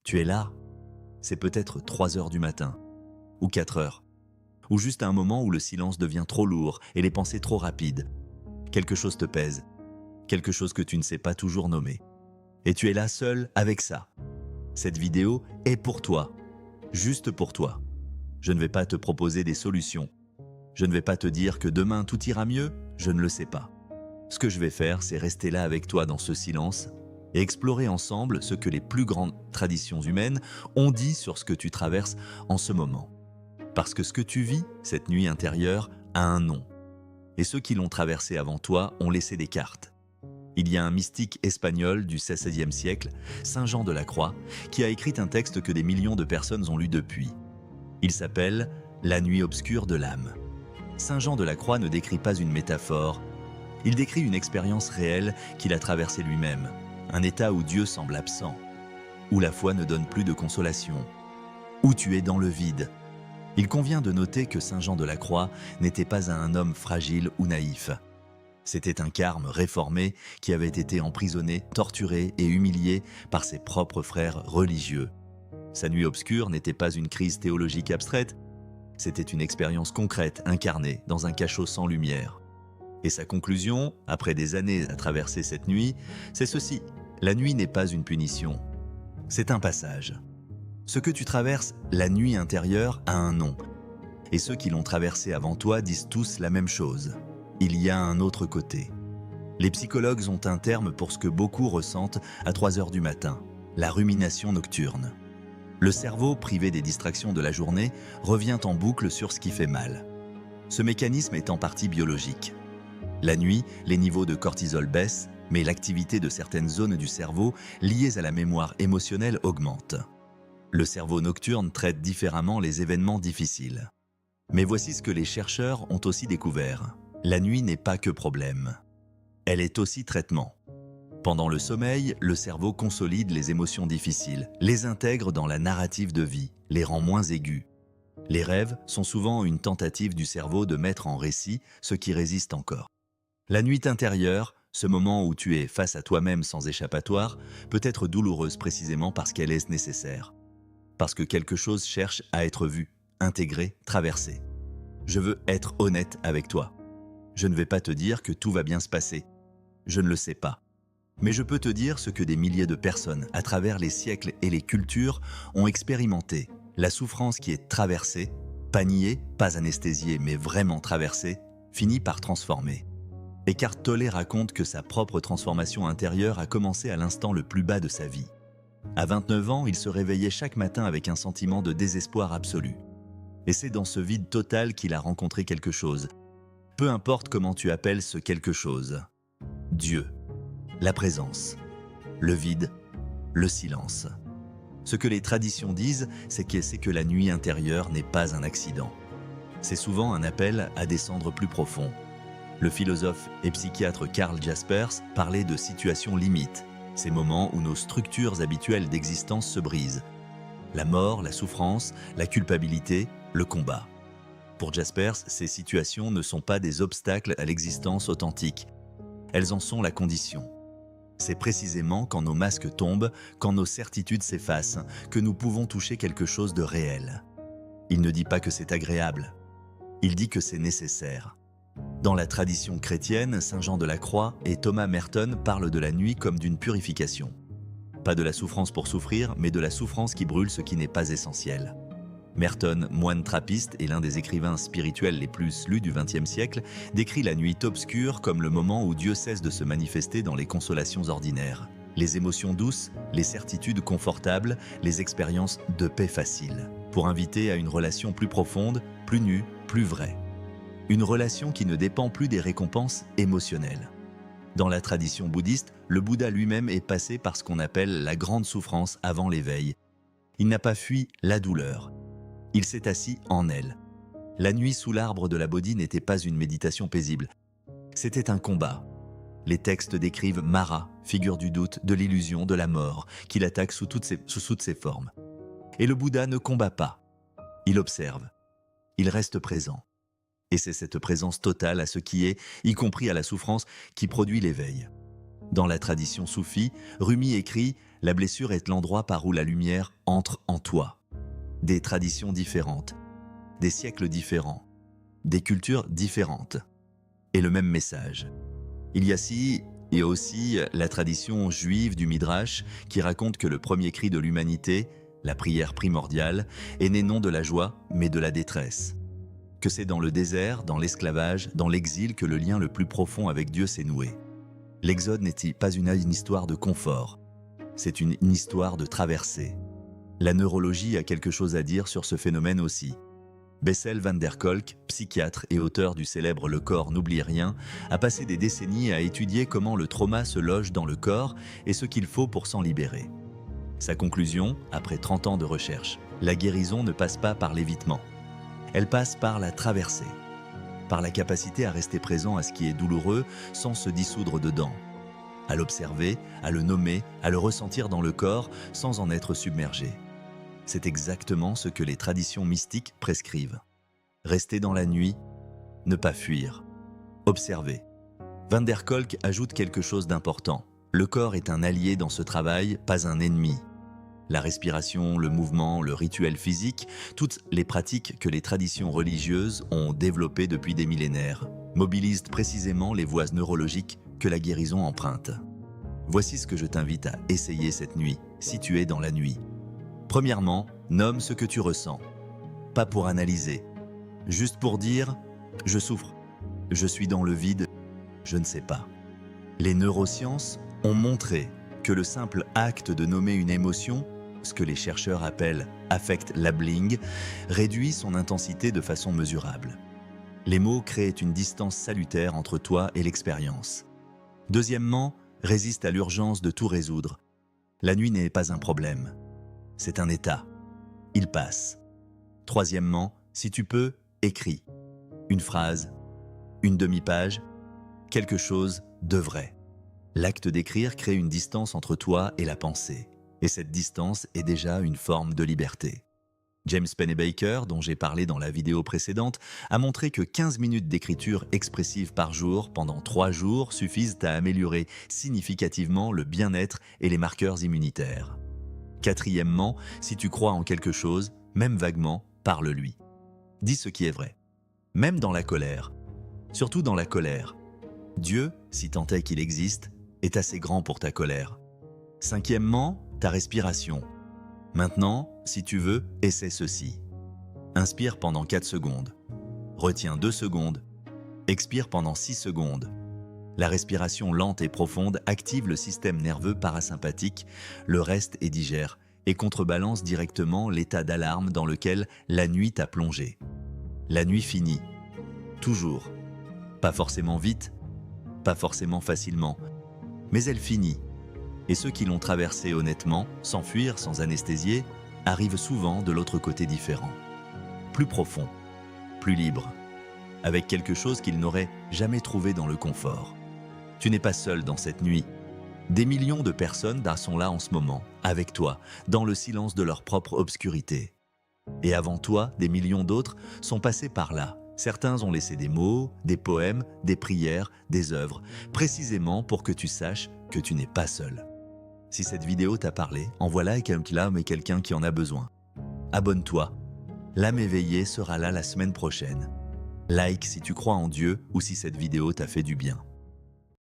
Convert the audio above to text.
Tu es là. C'est peut-être 3 heures du matin, ou 4 heures, ou juste un moment où le silence devient trop lourd et les pensées trop rapides. Quelque chose te pèse, quelque chose que tu ne sais pas toujours nommer. Et tu es là seul avec ça. Cette vidéo est pour toi, juste pour toi. Je ne vais pas te proposer des solutions. Je ne vais pas te dire que demain tout ira mieux, je ne le sais pas. Ce que je vais faire, c'est rester là avec toi dans ce silence et explorer ensemble ce que les plus grandes traditions humaines ont dit sur ce que tu traverses en ce moment. Parce que ce que tu vis, cette nuit intérieure, a un nom. Et ceux qui l'ont traversé avant toi ont laissé des cartes. Il y a un mystique espagnol du XVIe siècle, Saint Jean de la Croix, qui a écrit un texte que des millions de personnes ont lu depuis. Il s'appelle « La nuit obscure de l'âme ». Saint Jean de la Croix ne décrit pas une métaphore, il décrit une expérience réelle qu'il a traversée lui-même, un état où Dieu semble absent, où la foi ne donne plus de consolation, où tu es dans le vide. Il convient de noter que Saint Jean de la Croix n'était pas un homme fragile ou naïf. C'était un carme réformé qui avait été emprisonné, torturé et humilié par ses propres frères religieux. Sa nuit obscure n'était pas une crise théologique abstraite, c'était une expérience concrète, incarnée, dans un cachot sans lumière. Et sa conclusion, après des années à traverser cette nuit, c'est ceci: la nuit n'est pas une punition, c'est un passage. Ce que tu traverses, la nuit intérieure, a un nom. Et ceux qui l'ont traversé avant toi disent tous la même chose. Il y a un autre côté. Les psychologues ont un terme pour ce que beaucoup ressentent à 3 heures du matin, la rumination nocturne. Le cerveau, privé des distractions de la journée, revient en boucle sur ce qui fait mal. Ce mécanisme est en partie biologique. La nuit, les niveaux de cortisol baissent, mais l'activité de certaines zones du cerveau liées à la mémoire émotionnelle augmente. Le cerveau nocturne traite différemment les événements difficiles. Mais voici ce que les chercheurs ont aussi découvert. La nuit n'est pas que problème. Elle est aussi traitement. Pendant le sommeil, le cerveau consolide les émotions difficiles, les intègre dans la narrative de vie, les rend moins aigus. Les rêves sont souvent une tentative du cerveau de mettre en récit ce qui résiste encore. La nuit intérieure, ce moment où tu es face à toi-même sans échappatoire, peut être douloureuse précisément parce qu'elle est nécessaire. Parce que quelque chose cherche à être vu, intégré, traversé. Je veux être honnête avec toi. Je ne vais pas te dire que tout va bien se passer. Je ne le sais pas. Mais je peux te dire ce que des milliers de personnes, à travers les siècles et les cultures, ont expérimenté. La souffrance qui est traversée, pas niée, pas anesthésiée, mais vraiment traversée, finit par transformer. Eckhart Tolle raconte que sa propre transformation intérieure a commencé à l'instant le plus bas de sa vie. À 29 ans, il se réveillait chaque matin avec un sentiment de désespoir absolu. Et c'est dans ce vide total qu'il a rencontré quelque chose. Peu importe comment tu appelles ce quelque chose. Dieu, la présence, le vide, le silence. Ce que les traditions disent, c'est que la nuit intérieure n'est pas un accident. C'est souvent un appel à descendre plus profond. Le philosophe et psychiatre Karl Jaspers parlait de situations limites, ces moments où nos structures habituelles d'existence se brisent. La mort, la souffrance, la culpabilité, le combat. Pour Jaspers, ces situations ne sont pas des obstacles à l'existence authentique. Elles en sont la condition. C'est précisément quand nos masques tombent, quand nos certitudes s'effacent, que nous pouvons toucher quelque chose de réel. Il ne dit pas que c'est agréable. Il dit que c'est nécessaire. Dans la tradition chrétienne, Saint Jean de la Croix et Thomas Merton parlent de la nuit comme d'une purification. Pas de la souffrance pour souffrir, mais de la souffrance qui brûle ce qui n'est pas essentiel. Merton, moine trappiste et l'un des écrivains spirituels les plus lus du XXe siècle, décrit la nuit obscure comme le moment où Dieu cesse de se manifester dans les consolations ordinaires. Les émotions douces, les certitudes confortables, les expériences de paix faciles, pour inviter à une relation plus profonde, plus nue, plus vraie. Une relation qui ne dépend plus des récompenses émotionnelles. Dans la tradition bouddhiste, le Bouddha lui-même est passé par ce qu'on appelle la grande souffrance avant l'éveil. Il n'a pas fui la douleur. Il s'est assis en elle. La nuit sous l'arbre de la Bodhi n'était pas une méditation paisible. C'était un combat. Les textes décrivent Mara, figure du doute, de l'illusion, de la mort, qui l'attaque sous toutes ses formes. Et le Bouddha ne combat pas. Il observe. Il reste présent. Et c'est cette présence totale à ce qui est, y compris à la souffrance, qui produit l'éveil. Dans la tradition soufie, Rumi écrit « La blessure est l'endroit par où la lumière entre en toi. Des traditions différentes, des siècles différents, des cultures différentes. Et le même message. Il y a aussi la tradition juive du Midrash qui raconte que le premier cri de l'humanité, la prière primordiale, est né non de la joie, mais de la détresse. Que c'est dans le désert, dans l'esclavage, dans l'exil que le lien le plus profond avec Dieu s'est noué. L'exode n'est pas une histoire de confort, c'est une histoire de traversée. La neurologie a quelque chose à dire sur ce phénomène aussi. Bessel van der Kolk, psychiatre et auteur du célèbre Le corps n'oublie rien, a passé des décennies à étudier comment le trauma se loge dans le corps et ce qu'il faut pour s'en libérer. Sa conclusion, après 30 ans de recherche, la guérison ne passe pas par l'évitement. Elle passe par la traversée, par la capacité à rester présent à ce qui est douloureux sans se dissoudre dedans, à l'observer, à le nommer, à le ressentir dans le corps sans en être submergé. C'est exactement ce que les traditions mystiques prescrivent. Rester dans la nuit, ne pas fuir, observer. Van der Kolk ajoute quelque chose d'important. Le corps est un allié dans ce travail, pas un ennemi. La respiration, le mouvement, le rituel physique, toutes les pratiques que les traditions religieuses ont développées depuis des millénaires, mobilisent précisément les voies neurologiques que la guérison emprunte. Voici ce que je t'invite à essayer cette nuit, si tu es dans la nuit. Premièrement, nomme ce que tu ressens. Pas pour analyser, juste pour dire « je souffre, je suis dans le vide, je ne sais pas ». Les neurosciences ont montré que le simple acte de nommer une émotion, ce que les chercheurs appellent « affect labeling », réduit son intensité de façon mesurable. Les mots créent une distance salutaire entre toi et l'expérience. Deuxièmement, résiste à l'urgence de tout résoudre. La nuit n'est pas un problème. C'est un état. Il passe. Troisièmement, si tu peux, écris. Une phrase, une demi-page, quelque chose de vrai. L'acte d'écrire crée une distance entre toi et la pensée. Et cette distance est déjà une forme de liberté. James Pennebaker, dont j'ai parlé dans la vidéo précédente, a montré que 15 minutes d'écriture expressive par jour pendant 3 jours suffisent à améliorer significativement le bien-être et les marqueurs immunitaires. Quatrièmement, si tu crois en quelque chose, même vaguement, parle-lui. Dis ce qui est vrai. Même dans la colère. Surtout dans la colère. Dieu, si tant est qu'il existe, est assez grand pour ta colère. Cinquièmement, ta respiration. Maintenant, si tu veux, essaie ceci. Inspire pendant 4 secondes. Retiens 2 secondes. Expire pendant 6 secondes. La respiration lente et profonde active le système nerveux parasympathique, le reste est digère et contrebalance directement l'état d'alarme dans lequel la nuit t'a plongé. La nuit finit. Toujours. Pas forcément vite, pas forcément facilement, mais elle finit. Et ceux qui l'ont traversée honnêtement, sans fuir, sans anesthésier, arrivent souvent de l'autre côté différent. Plus profond, plus libre, avec quelque chose qu'ils n'auraient jamais trouvé dans le confort. Tu n'es pas seul dans cette nuit. Des millions de personnes sont là en ce moment, avec toi, dans le silence de leur propre obscurité. Et avant toi, des millions d'autres sont passés par là. Certains ont laissé des mots, des poèmes, des prières, des œuvres, précisément pour que tu saches que tu n'es pas seul. Si cette vidéo t'a parlé, envoie-la à quelqu'un qui en a besoin. Abonne-toi. L'âme éveillée sera là la semaine prochaine. Like si tu crois en Dieu ou si cette vidéo t'a fait du bien.